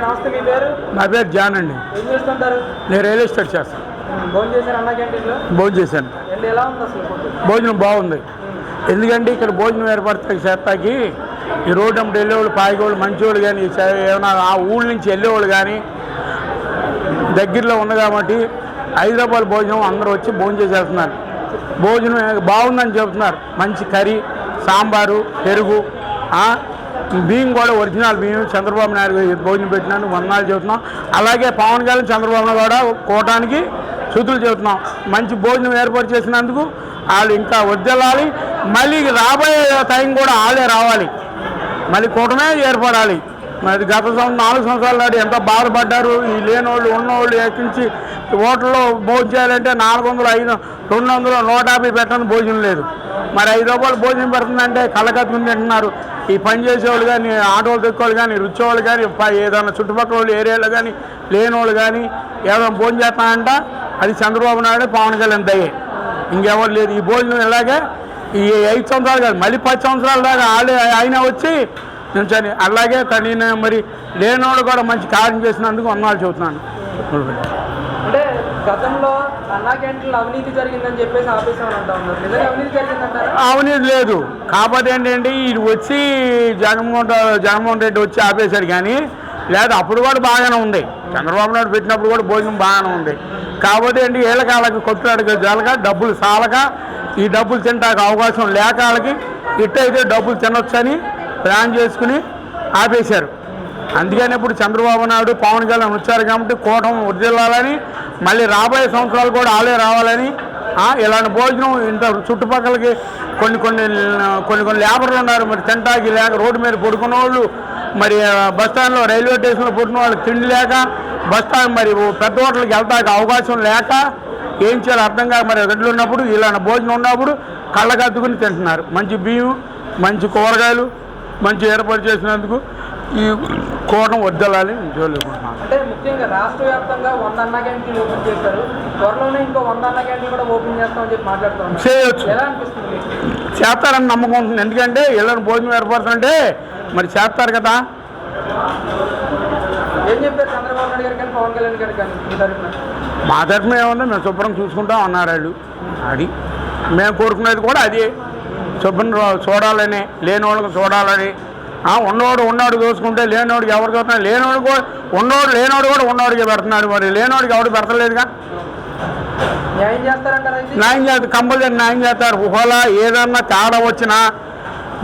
నమస్తే, మీ పేరు? నా పేరు జాన్ అండి. ఏం చేస్తుంటారు? నేను రియల్ ఎస్టేట్ చేస్తాను. భోజనం చేశారు అన్న క్యాంటీన్లో? భోజనం చేశాను. ఎలా ఉంది అసలు ఫుడ్? భోజనం బాగుంది. ఎందుకంటే ఇక్కడ భోజనం ఏర్పడతాయి చేస్తాకి ఈ రోడ్డు అమ్మటి వెళ్ళేవాళ్ళు, పాయిగోళ్ళు, మంచివాళ్ళు కానీ ఏమైనా ఆ ఊళ్ళ నుంచి వెళ్ళేవాళ్ళు కానీ దగ్గరలో ఉంది కాబట్టి హైదరాబాద్ భోజనం అందరూ వచ్చి భోజనం చేసేస్తున్నారు. భోజనం బాగుందని చెబుతున్నారు. మంచి కర్రీ, సాంబారు, పెరుగు, బియ్యం కూడా ఒరిజినల్ బియ్యం. చంద్రబాబు నాయుడు భోజనం పెట్టినాను వందనాలు చెబుతున్నాం. అలాగే పవన్ కళ్యాణ్ చంద్రబాబు కూడా కోటానికి శృతులు చెబుతున్నాం. మంచి భోజనం ఏర్పాటు చేసినందుకు వాళ్ళు ఇంకా వద్దెళ్ళాలి. మళ్ళీ రాబోయే టైం కూడా వాళ్ళే రావాలి. మళ్ళీ కూటమే ఏర్పడాలి. మరి గత 4 సంవత్సరాల నాడు ఎంత బాధపడ్డారు. ఈ లేనోళ్ళు ఉన్నోళ్ళు ఎక్కించి హోటల్లో భోజనం చేయాలంటే 400, 500, 200, 150 పెట్టని భోజనం లేదు. మరి 5 రూపాయలు భోజనం పెడుతుందంటే కళ్ళకత్తుకుని తింటున్నారు. ఈ పని చేసేవాళ్ళు కానీ, ఆటోలు తెక్కోళ్ళు కానీ, రుచేవాళ్ళు కానీ, ఏదైనా చుట్టుపక్కల వాళ్ళు ఏరియాలో కానీ లేనోళ్ళు కానీ ఏదైనా భోజనం చేస్తానంట అది చంద్రబాబు నాయుడు, పవన్ కళ్యాణ్ దయ్యే, ఇంకెవరు లేదు. ఈ భోజనం ఇలాగే ఈ 5 సంవత్సరాలు కాదు మళ్ళీ 10 సంవత్సరాల దాకా ఆయన వచ్చి నుంచని అలాగే నేను మరి లేనోళ్ళు కూడా మంచి కార్యం చేసినందుకు వందనాలు చెబుతున్నాను. అంటే గతంలో అన్నా క్యాంటీన్లో అవినీతి జరిగిందని చెప్పేసి ఆపేసామని అంటా ఉన్నారు. నిజంగా అవినీతి జరిగిందంటారా? అవినీతి లేదు. కాకపోతే ఏంటంటే ఇది వచ్చి జగన్మోహన్ రెడ్డి వచ్చి ఆపేశాడు కానీ లేదు అప్పుడు కూడా బాగానే ఉంది. చంద్రబాబు నాయుడు పెట్టినప్పుడు కూడా భోజనం బాగానే ఉంది. కాకపోతే ఏంటి ఏళ్ళకాళ్ళకి కొట్టులాడికి జలక డబ్బులు సాలక ఈ డబ్బులు తింటాక అవకాశం లేక వాళ్ళకి ఇట్టయితే డబ్బులు తినొచ్చని ప్లాన్ చేసుకుని ఆపేశారు. అందుకని ఇప్పుడు చంద్రబాబు నాయుడు, పవన్ కళ్యాణ్ వచ్చారు కాబట్టి కూటమి వదిలాలని మళ్ళీ రాబోయే సంవత్సరాలు కూడా వాళ్ళే రావాలని ఇలాంటి భోజనం ఇంత చుట్టుపక్కలకి కొన్ని లేబర్లు ఉన్నారు. మరి తింటాకి లేక రోడ్డు మీద పడుకున్న వాళ్ళు, మరి బస్టాండ్లో రైల్వే స్టేషన్లో పుట్టిన వాళ్ళు తిండి లేక బస్టాండ్ మరి పెద్ద హోటల్కి వెళ్తాక అవకాశం లేక ఏం చేయాలో అర్థం కాక మరి రెడ్లు ఉన్నప్పుడు ఇలాంటి భోజనం ఉన్నప్పుడు కళ్ళకద్దుకుని తింటున్నారు. మంచి బియ్యం, మంచి కూరగాయలు మంచి ఏర్పాటు చేసినందుకు ఈ కూటం వద్దలాలి చూడలేకుంటున్నాను. అంటే ముఖ్యంగా రాష్ట్ర వ్యాప్తంగా 100 అన్నా క్యాంటీన్లు ఓపెన్ చేస్తారు. త్వరలోనే ఇంకో 100 అన్నా క్యాంటీన్లు కూడా ఓపెన్ చేస్తామని చెప్పి మాట్లాడుతున్నాం. చేయొచ్చు, ఎలా అనిపిస్తుంది? చేస్తారని నమ్మకం ఉంటుంది. ఎందుకంటే ఇళ్ళని భోజనం ఏర్పడుతుంటే మరి చేస్తారు కదా. ఏం చెప్పారు చంద్రబాబు నాయుడు గారు కానీ పవన్ కళ్యాణ్ గారు కానీ మీ తరఫున? మా తరఫున ఏమన్నా మేము శుభ్రం చూసుకుంటాం అన్నారు వాళ్ళు. అది మేము కోరుకునేది కూడా అదే, శుభ్రం చూడాలని, లేని వాళ్ళకి చూడాలని. ఉన్నవాడు దోసుకుంటే లేనివాడికి ఎవరికి వస్తున్నాడు, లేనివాడు కూడా లేనివాడు కూడా ఉన్నవాడికి పెడుతున్నాడు. మరి లేనివాడికి ఎవరు పెడతలేదుగా. న్యాయం చేస్తారంటారు? న్యాయం చేస్తారు, కంపల్సరీ న్యాయం చేస్తారు. ఒకవేళ ఏదన్నా తేడా వచ్చినా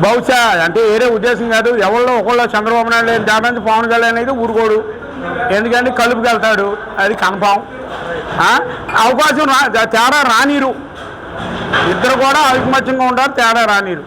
బహుశా అంటే వేరే ఉద్దేశం కాదు, ఎవరిలో ఒకళ్ళు చంద్రబాబు నాయుడు లేని తేడా నుంచి పవన్ కళ్యాణ్ అయితే ఊరుకోడు. ఎందుకంటే కలుపుకెళ్తాడు, అది కన్ఫామ్. అవకాశం తేడా రానీరు, ఇద్దరు కూడా ఐకమత్యంగా ఉంటారు, తేడా రానీరు.